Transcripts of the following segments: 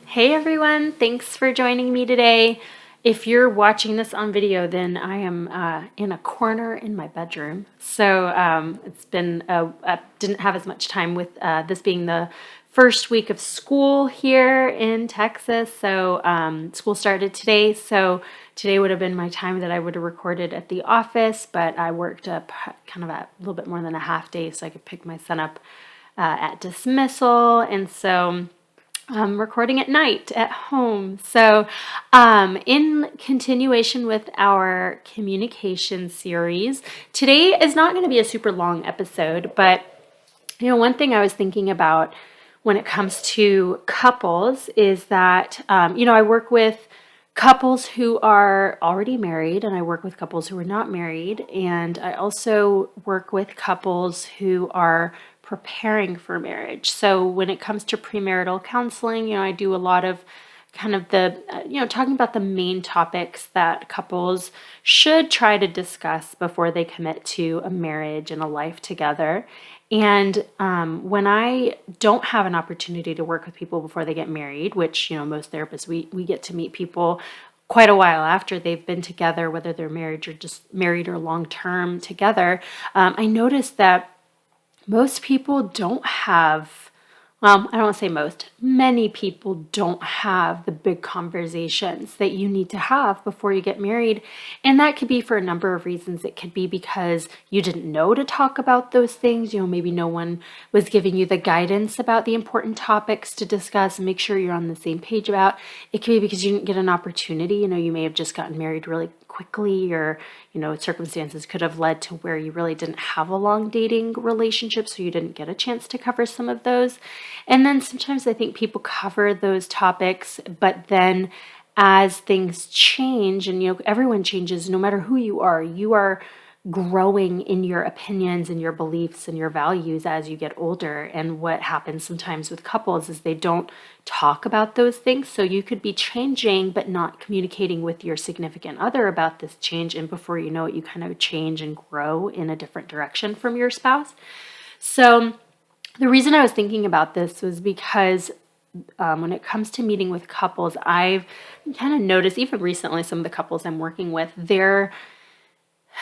Hey everyone, thanks for joining me today. If you're watching this on video, then I am in a corner in my bedroom. So it's been, I didn't have as much time with this being the first week of school here in Texas. So school started today. So today would have been my time that I would have recorded at the office, but I worked up kind of a little bit more than a half day so I could pick my son up at dismissal. And so I'm recording at night at home. So, in continuation with our communication series, today is not going to be a super long episode, but one thing I was thinking about when it comes to couples is that, I work with couples who are already married, and I work with couples who are not married, and I also work with couples who are preparing for marriage. So when it comes to premarital counseling, I do a lot of kind of the, talking about the main topics that couples should try to discuss before they commit to a marriage and a life together. And when I don't have an opportunity to work with people before they get married, which, most therapists, we get to meet people quite a while after they've been together, whether they're married or just married or long-term together, I noticed that most people don't have, well, I don't want to say most, many people don't have the big conversations that you need to have before you get married. And that could be for a number of reasons. It could be because you didn't know to talk about those things. Maybe no one was giving you the guidance about the important topics to discuss and make sure you're on the same page about. It could be because you didn't get an opportunity. You may have just gotten married really quickly, or circumstances could have led to where you really didn't have a long dating relationship, so you didn't get a chance to cover some of those. And then sometimes I think people cover those topics, but then as things change, and everyone changes, no matter who you are growing in your opinions and your beliefs and your values as you get older. And what happens sometimes with couples is they don't talk about those things. So you could be changing, but not communicating with your significant other about this change. And before you know it, you kind of change and grow in a different direction from your spouse. So the reason I was thinking about this was because when it comes to meeting with couples, I've kind of noticed, even recently, some of the couples I'm working with,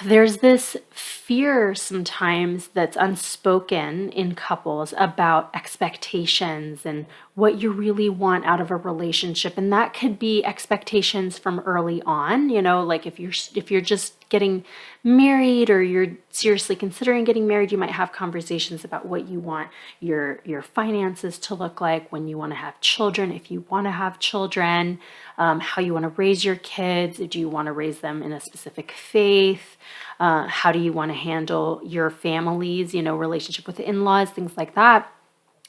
there's this fear sometimes that's unspoken in couples about expectations and what you really want out of a relationship. And that could be expectations from early on, like if you're just getting married or you're seriously considering getting married, you might have conversations about what you want your finances to look like, when you want to have children, if you want to have children, how you want to raise your kids. Do you want to raise them in a specific faith? How do you want to handle your family's, relationship with the in-laws, things like that.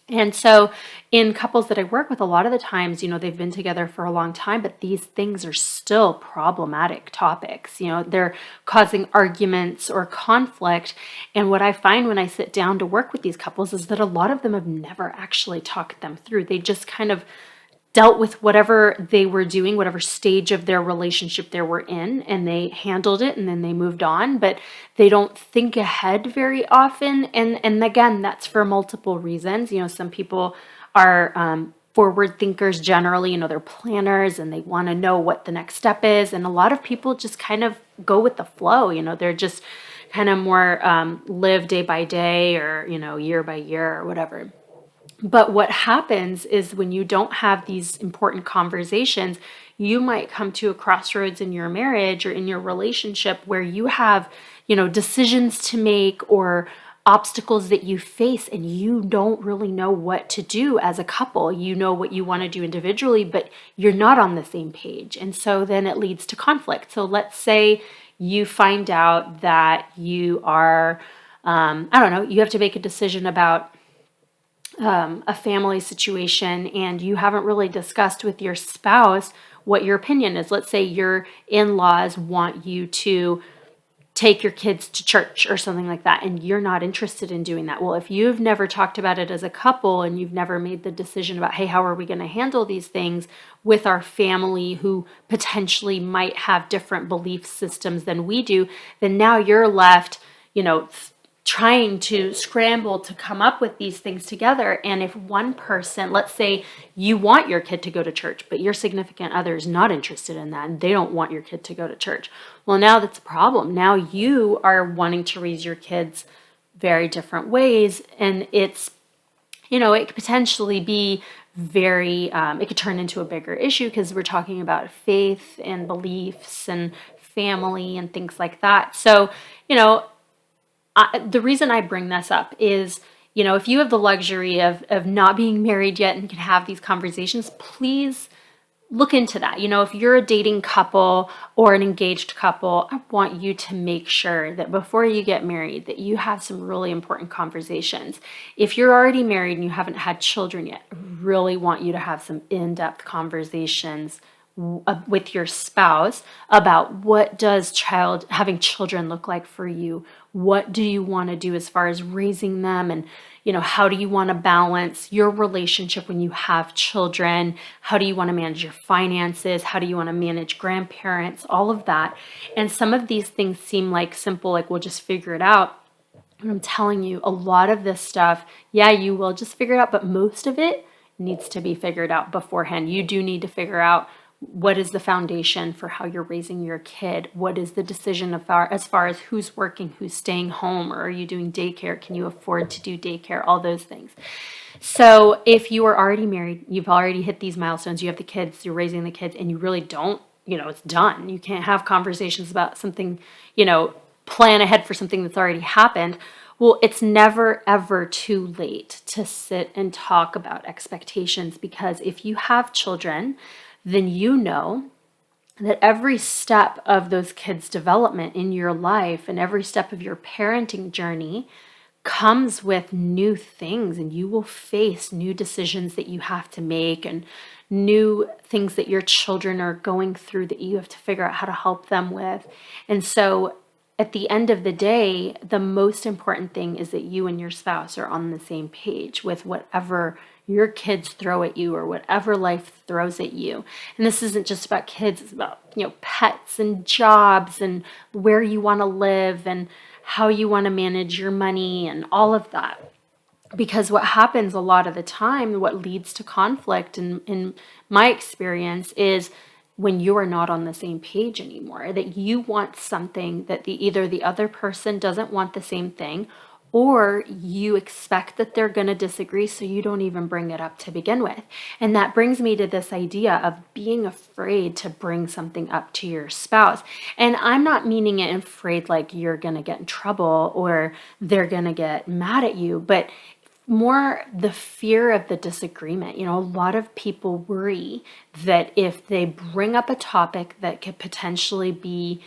And so in couples that I work with, a lot of the times, they've been together for a long time, but these things are still problematic topics. They're causing arguments or conflict. And what I find when I sit down to work with these couples is that a lot of them have never actually talked them through. They just kind of dealt with whatever they were doing, whatever stage of their relationship they were in, and they handled it and then they moved on, but they don't think ahead very often. And again, that's for multiple reasons. Some people are forward thinkers generally, they're planners and they want to know what the next step is. And a lot of people just kind of go with the flow, they're just kind of more live day by day, or, year by year or whatever. But what happens is when you don't have these important conversations, you might come to a crossroads in your marriage or in your relationship where you have, decisions to make or obstacles that you face, and you don't really know what to do as a couple. You know what you want to do individually, but you're not on the same page. And so then it leads to conflict. So let's say you find out that you are, you have to make a decision about a family situation, and you haven't really discussed with your spouse what your opinion is. Let's say your in-laws want you to take your kids to church or something like that, and you're not interested in doing that. Well, if you've never talked about it as a couple and you've never made the decision about, hey, how are we going to handle these things with our family who potentially might have different belief systems than we do, then now you're left, trying to scramble to come up with these things together. And if one person, let's say you want your kid to go to church, but your significant other is not interested in that and they don't want your kid to go to church. Well, now that's a problem. Now you are wanting to raise your kids very different ways. And it's, it could potentially be it could turn into a bigger issue because we're talking about faith and beliefs and family and things like that. So, the reason I bring this up is, if you have the luxury of not being married yet and can have these conversations, please look into that. If you're a dating couple or an engaged couple, I want you to make sure that before you get married, that you have some really important conversations. If you're already married and you haven't had children yet, I really want you to have some in-depth conversations with your spouse about what does having children look like for you? What do you want to do as far as raising them? And, how do you want to balance your relationship when you have children? How do you want to manage your finances? How do you want to manage grandparents? All of that. And some of these things seem like simple, like we'll just figure it out. And I'm telling you, a lot of this stuff, yeah, you will just figure it out, but most of it needs to be figured out beforehand. You do need to figure out what is the foundation for how you're raising your kid? What is the decision as far as who's working, who's staying home, or are you doing daycare? Can you afford to do daycare? All those things. So if you are already married, you've already hit these milestones, you have the kids, you're raising the kids, and you really don't, it's done. You can't have conversations about something, plan ahead for something that's already happened. Well, it's never, ever too late to sit and talk about expectations, because if you have children, then you know that every step of those kids' development in your life and every step of your parenting journey comes with new things, and you will face new decisions that you have to make and new things that your children are going through that you have to figure out how to help them with. And so at the end of the day, the most important thing is that you and your spouse are on the same page with whatever your kids throw at you or whatever life throws at you. And this isn't just about kids, it's about, pets and jobs and where you want to live and how you want to manage your money and all of that. Because what happens a lot of the time, what leads to conflict in my experience, is when you are not on the same page anymore, that you want something that either the other person doesn't want the same thing, or you expect that they're going to disagree, so you don't even bring it up to begin with. And that brings me to this idea of being afraid to bring something up to your spouse. And I'm not meaning it afraid like you're going to get in trouble or they're going to get mad at you, but more the fear of the disagreement. A lot of people worry that if they bring up a topic that could potentially be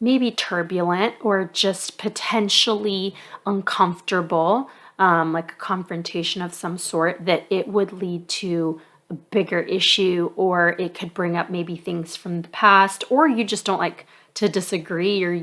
maybe turbulent or just potentially uncomfortable, like a confrontation of some sort, that it would lead to a bigger issue, or it could bring up maybe things from the past, or you just don't like to disagree, or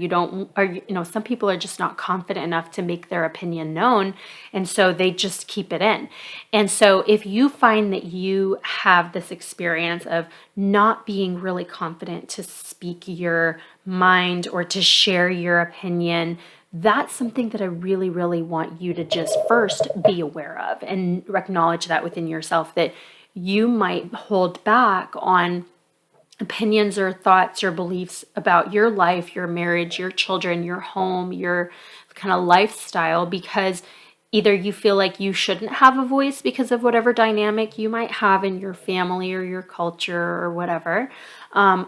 some people are just not confident enough to make their opinion known, and so they just keep it in. And so if you find that you have this experience of not being really confident to speak your mind or to share your opinion, that's something that I really, really want you to just first be aware of and acknowledge that within yourself, that you might hold back on opinions or thoughts or beliefs about your life, your marriage, your children, your home, your kind of lifestyle, because either you feel like you shouldn't have a voice because of whatever dynamic you might have in your family or your culture or whatever,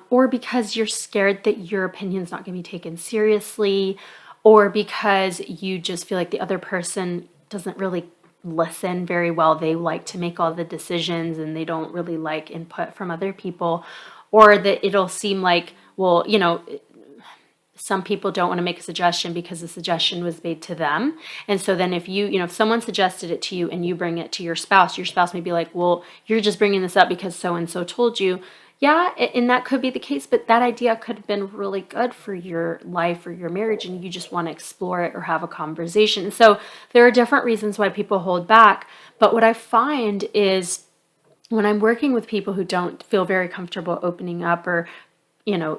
or because you're scared that your opinion's not going to be taken seriously, or because you just feel like the other person doesn't really listen very well. They like to make all the decisions and they don't really like input from other people. Or that it'll seem like, well, some people don't want to make a suggestion because the suggestion was made to them. And so then if if someone suggested it to you and you bring it to your spouse may be like, well, you're just bringing this up because so-and-so told you. Yeah, and that could be the case, but that idea could have been really good for your life or your marriage, and you just want to explore it or have a conversation. And so there are different reasons why people hold back. But what I find is when I'm working with people who don't feel very comfortable opening up or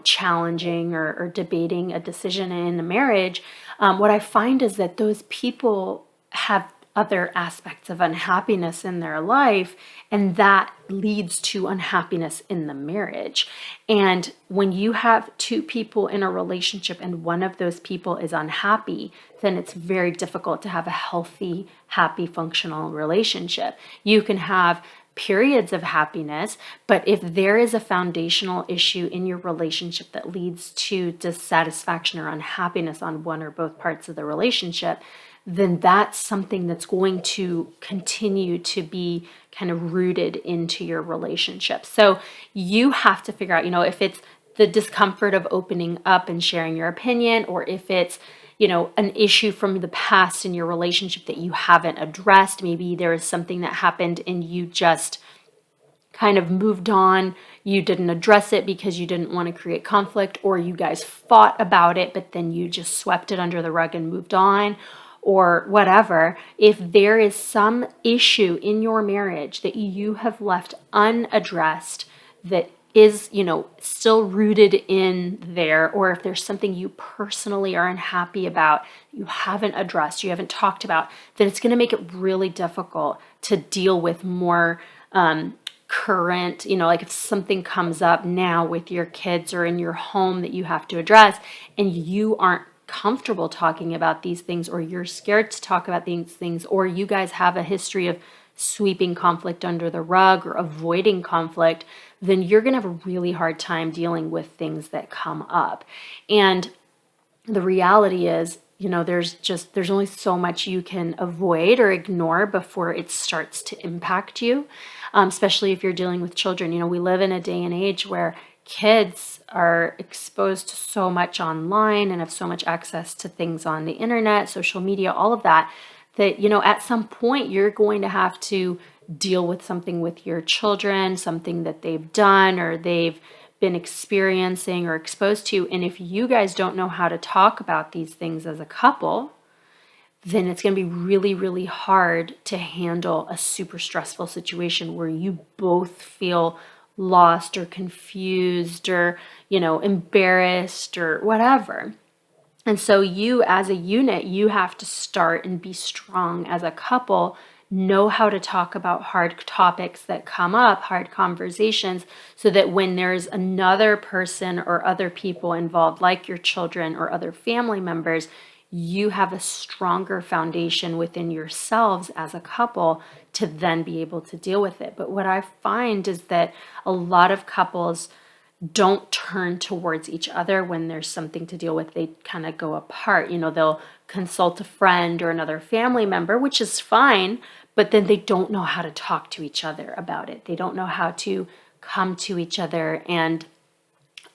challenging or debating a decision in a marriage, what I find is that those people have other aspects of unhappiness in their life, and that leads to unhappiness in the marriage. And when you have two people in a relationship and one of those people is unhappy, then it's very difficult to have a healthy, happy, functional relationship. You can have periods of happiness, but if there is a foundational issue in your relationship that leads to dissatisfaction or unhappiness on one or both parts of the relationship, then that's something that's going to continue to be kind of rooted into your relationship. So you have to figure out, if it's the discomfort of opening up and sharing your opinion, or if it's an issue from the past in your relationship that you haven't addressed. Maybe there is something that happened and you just kind of moved on. You didn't address it because you didn't want to create conflict, or you guys fought about it, but then you just swept it under the rug and moved on, or whatever. If there is some issue in your marriage that you have left unaddressed that is, still rooted in there, or if there's something you personally are unhappy about, you haven't addressed, you haven't talked about, then it's going to make it really difficult to deal with more current, like if something comes up now with your kids or in your home that you have to address and you aren't comfortable talking about these things, or you're scared to talk about these things, or you guys have a history of sweeping conflict under the rug or avoiding conflict, then you're going to have a really hard time dealing with things that come up. And the reality is, there's only so much you can avoid or ignore before it starts to impact you, especially if you're dealing with children. We live in a day and age where kids are exposed to so much online and have so much access to things on the internet, social media, all of that, at some point you're going to have to deal with something with your children, something that they've done or they've been experiencing or exposed to. And if you guys don't know how to talk about these things as a couple, then it's going to be really, really hard to handle a super stressful situation where you both feel lost or confused or, embarrassed or whatever. And so you as a unit, you have to start and be strong as a couple, know how to talk about hard topics that come up, hard conversations, so that when there's another person or other people involved, like your children or other family members, you have a stronger foundation within yourselves as a couple to then be able to deal with it. But what I find is that a lot of couples don't turn towards each other when there's something to deal with. They kind of go apart. They'll consult a friend or another family member, which is fine, but then they don't know how to talk to each other about it. They don't know how to come to each other and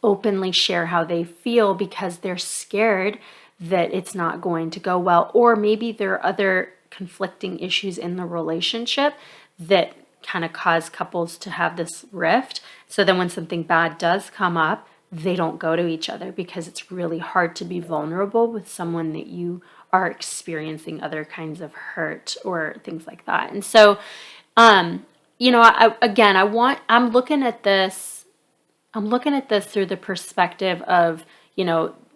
openly share how they feel because they're scared that it's not going to go well. Or maybe there are other conflicting issues in the relationship that kind of cause couples to have this rift. So then when something bad does come up, they don't go to each other because it's really hard to be vulnerable with someone that you are experiencing other kinds of hurt or things like that. And so, I'm looking at this through the perspective of,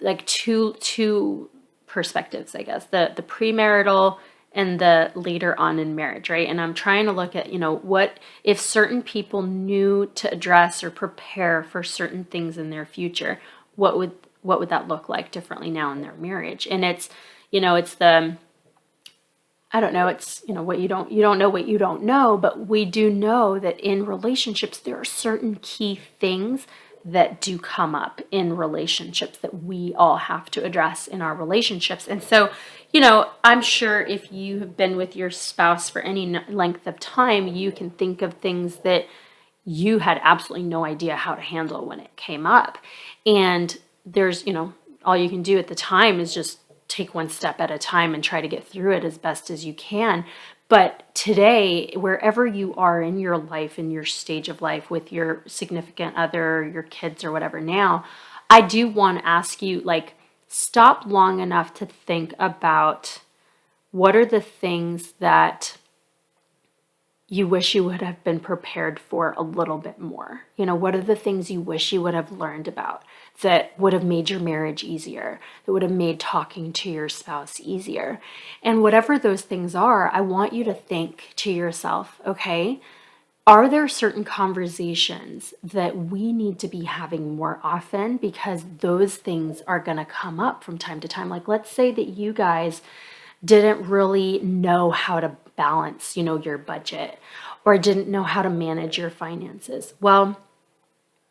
like two perspectives, I guess, the premarital and the later on in marriage, right? And I'm trying to look at, what if certain people knew to address or prepare for certain things in their future, what would that look like differently now in their marriage? And it's, it's the, I don't know, it's, what you don't know what you don't know, but we do know that in relationships, there are certain key things that do come up in relationships that we all have to address in our relationships. And so, I'm sure if you have been with your spouse for any length of time, you can think of things that you had absolutely no idea how to handle when it came up. And there's, all you can do at the time is just take one step at a time and try to get through it as best as you can. But today, wherever you are in your life, in your stage of life with your significant other, your kids or whatever now, I do want to ask you, stop long enough to think about what are the things that you wish you would have been prepared for a little bit more? What are the things you wish you would have learned about that would have made your marriage easier, that would have made talking to your spouse easier? And whatever those things are, I want you to think to yourself, okay, are there certain conversations that we need to be having more often, because those things are going to come up from time to time? Like, let's say that you guys didn't really know how to balance, your budget, or didn't know how to manage your finances. Well,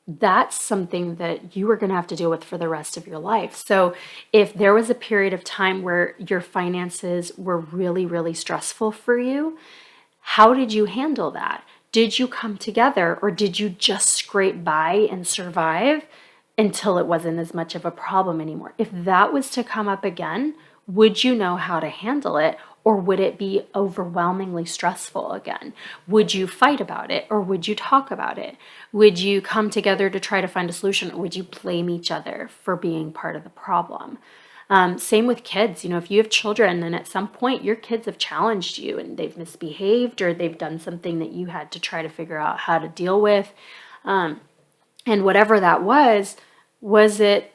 that's something that you are going to have to deal with for the rest of your life. So if there was a period of time where your finances were really, really stressful for you, how did you handle that? Did you come together, or did you just scrape by and survive until it wasn't as much of a problem anymore? If that was to come up again, would you know how to handle it, or would it be overwhelmingly stressful again? Would you fight about it, or would you talk about it? Would you come together to try to find a solution, or would you blame each other for being part of the problem? Same with kids. If you have children, then at some point your kids have challenged you and they've misbehaved, or they've done something that you had to try to figure out how to deal with. And whatever that was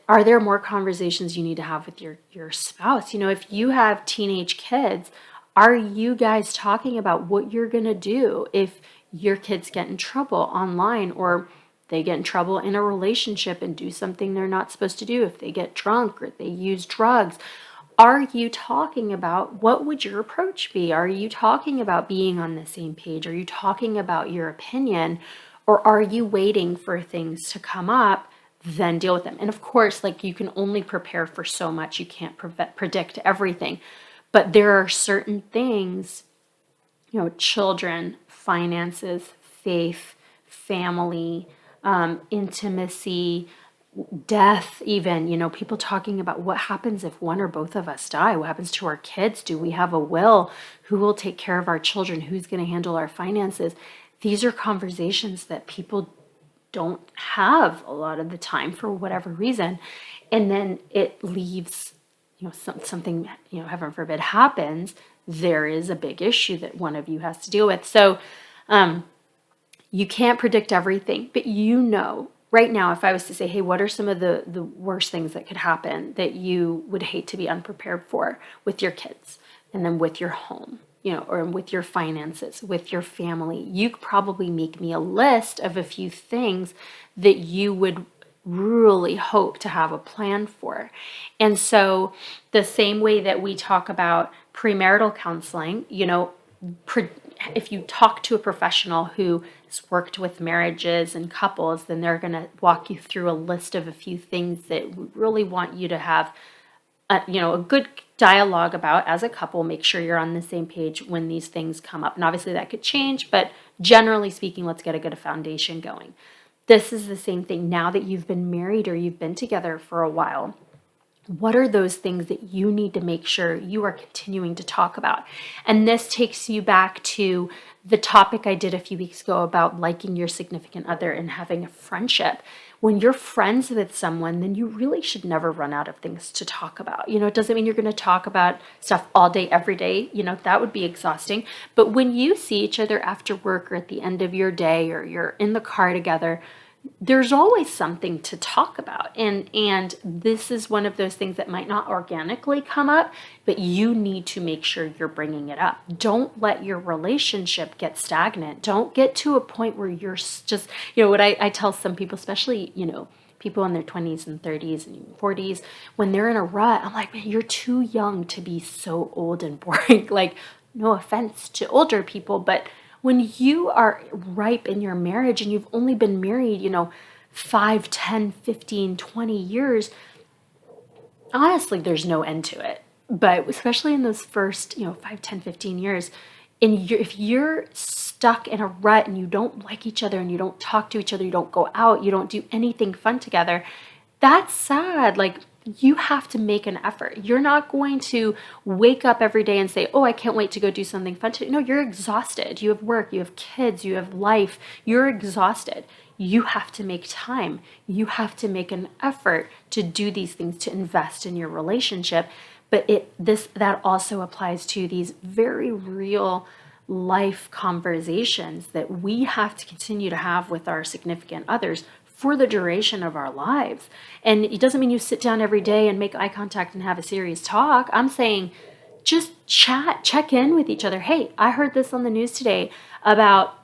are there more conversations you need to have with your spouse? If you have teenage kids, are you guys talking about what you're going to do if your kids get in trouble online, or they get in trouble in a relationship and do something they're not supposed to do, if they get drunk or they use drugs? Are you talking about what would your approach be? Are you talking about being on the same page? Are you talking about your opinion? Or are you waiting for things to come up, then deal with them? And of course, like, you can only prepare for so much. You can't predict everything. But there are certain things, children, finances, faith, family, intimacy, death, even, people talking about what happens if one or both of us die. What happens to our kids? Do we have a will? Who will take care of our children? Who's going to handle our finances? These are conversations that people don't have a lot of the time for whatever reason. And then it leaves, something, heaven forbid, happens. There is a big issue that one of you has to deal with. So you can't predict everything, but right now, if I was to say, hey, what are some of the worst things that could happen that you would hate to be unprepared for with your kids, and then with your home, or with your finances, with your family? You could probably make me a list of a few things that you would really hope to have a plan for. And so the same way that we talk about premarital counseling, if you talk to a professional who has worked with marriages and couples, then they're going to walk you through a list of a few things that we really want you to have a good dialogue about as a couple. Make sure you're on the same page when these things come up. And obviously that could change, but generally speaking, let's get a good foundation going. This is the same thing now that you've been married or you've been together for a while. What are those things that you need to make sure you are continuing to talk about? And this takes you back to the topic I did a few weeks ago about liking your significant other and having a friendship. When you're friends with someone, then you really should never run out of things to talk about. It doesn't mean you're going to talk about stuff all day, every day. That would be exhausting. But when you see each other after work, or at the end of your day, or you're in the car together, there's always something to talk about. And this is one of those things that might not organically come up, but you need to make sure you're bringing it up. Don't let your relationship get stagnant. Don't get to a point where you're just, what I tell some people, especially, people in their 20s and 30s and even 40s, when they're in a rut, I'm like, man, you're too young to be so old and boring. Like, no offense to older people, but when you are ripe in your marriage and you've only been married, 5, 10, 15, 20 years, honestly, there's no end to it. But especially in those first, 5, 10, 15 years, if you're stuck in a rut and you don't like each other and you don't talk to each other, you don't go out, you don't do anything fun together, that's sad. Like, you have to make an effort. You're not going to wake up every day and say, oh, I can't wait to go do something fun today. No, you're exhausted. You have work, you have kids, you have life. You're exhausted. You have to make time. You have to make an effort to do these things, to invest in your relationship. But that also applies to these very real life conversations that we have to continue to have with our significant others for the duration of our lives. And it doesn't mean you sit down every day and make eye contact and have a serious talk. I'm saying just chat, check in with each other. Hey, I heard this on the news today about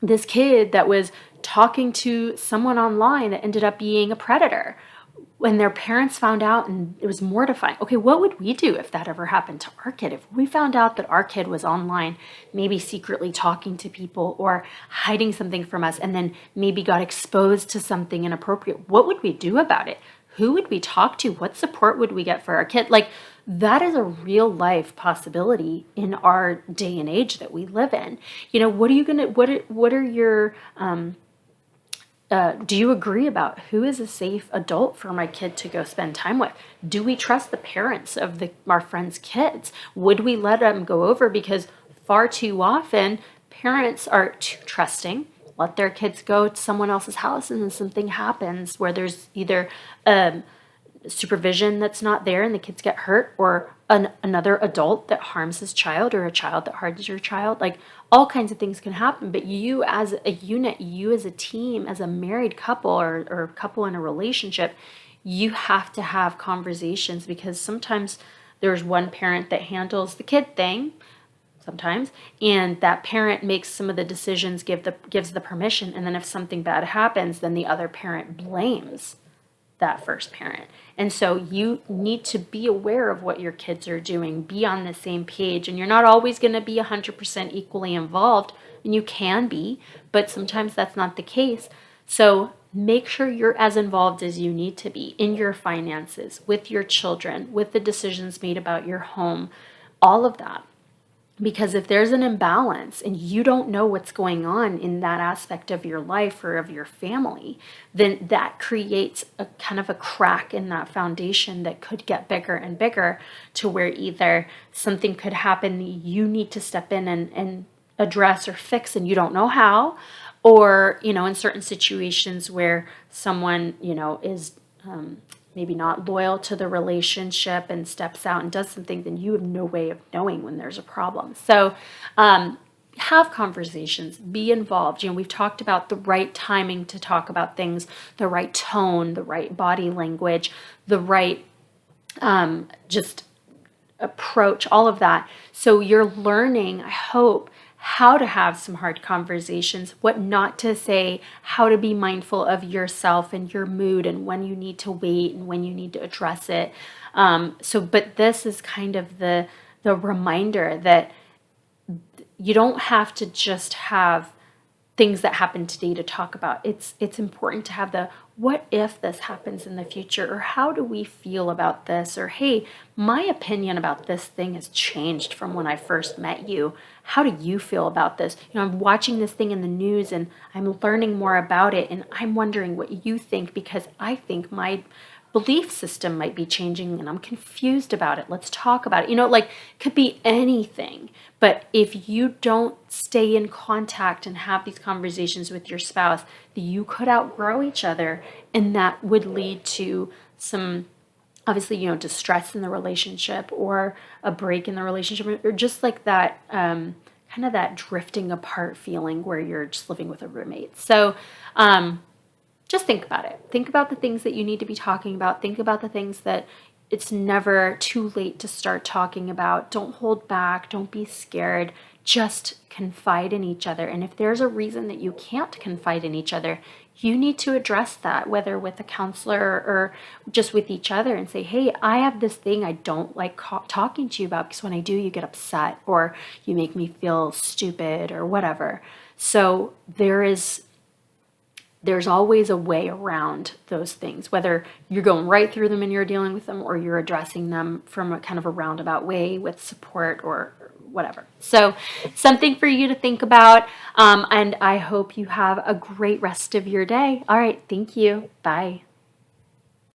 this kid that was talking to someone online that ended up being a predator. When their parents found out, and it was mortifying. Okay, what would we do if that ever happened to our kid? If we found out that our kid was online, maybe secretly talking to people or hiding something from us, and then maybe got exposed to something inappropriate, what would we do about it? Who would we talk to? What support would we get for our kid? Like, that is a real life possibility in our day and age that we live in. What are you gonna? What are your do you agree about who is a safe adult for my kid to go spend time with? Do we trust the parents of our friends' kids? Would we let them go over? Because far too often, parents are too trusting, let their kids go to someone else's house, and then something happens where there's either supervision that's not there and the kids get hurt, or another adult that harms his child, or a child that harms your child. Like, all kinds of things can happen. But you as a unit, you as a team, as a married couple or a couple in a relationship, you have to have conversations, because sometimes there's one parent that handles the kid thing sometimes, and that parent makes some of the decisions, gives the permission, and then if something bad happens, then the other parent blames that first parent. And so you need to be aware of what your kids are doing, be on the same page, and you're not always going to be 100% equally involved, and you can be, but sometimes that's not the case. So make sure you're as involved as you need to be in your finances, with your children, with the decisions made about your home, all of that. Because if there's an imbalance and you don't know what's going on in that aspect of your life or of your family, then that creates a kind of a crack in that foundation that could get bigger and bigger, to where either something could happen you need to step in and address or fix, and you don't know how, or, in certain situations where someone, is maybe not loyal to the relationship and steps out and does something, then you have no way of knowing when there's a problem. So have conversations, be involved. We've talked about the right timing to talk about things, the right tone, the right body language, the right just approach, all of that. So you're learning, I hope, how to have some hard conversations, what not to say, how to be mindful of yourself and your mood, and when you need to wait and when you need to address it. But this is kind of the reminder that you don't have to just have things that happen today to talk about. It's important to have the what if this happens in the future, or how do we feel about this, or hey, my opinion about this thing has changed from when I first met you. How do you feel about this? I'm watching this thing in the news and I'm learning more about it, and I'm wondering what you think, because I think my belief system might be changing and I'm confused about it. Let's talk about it. Like, could be anything. But if you don't stay in contact and have these conversations with your spouse, you could outgrow each other, and that would lead to some, obviously, distress in the relationship, or a break in the relationship, or just like that kind of that drifting apart feeling where you're just living with a roommate. So just think about it. Think about the things that you need to be talking about. Think about the things that it's never too late to start talking about. Don't hold back. Don't be scared. Just confide in each other. And if there's a reason that you can't confide in each other, you need to address that, whether with a counselor or just with each other, and say, hey, I have this thing I don't like talking to you about, because when I do, you get upset, or you make me feel stupid, or whatever. So there's always a way around those things, whether you're going right through them and you're dealing with them, or you're addressing them from a kind of a roundabout way with support or whatever. So something for you to think about. And I hope you have a great rest of your day. All right. Thank you. Bye.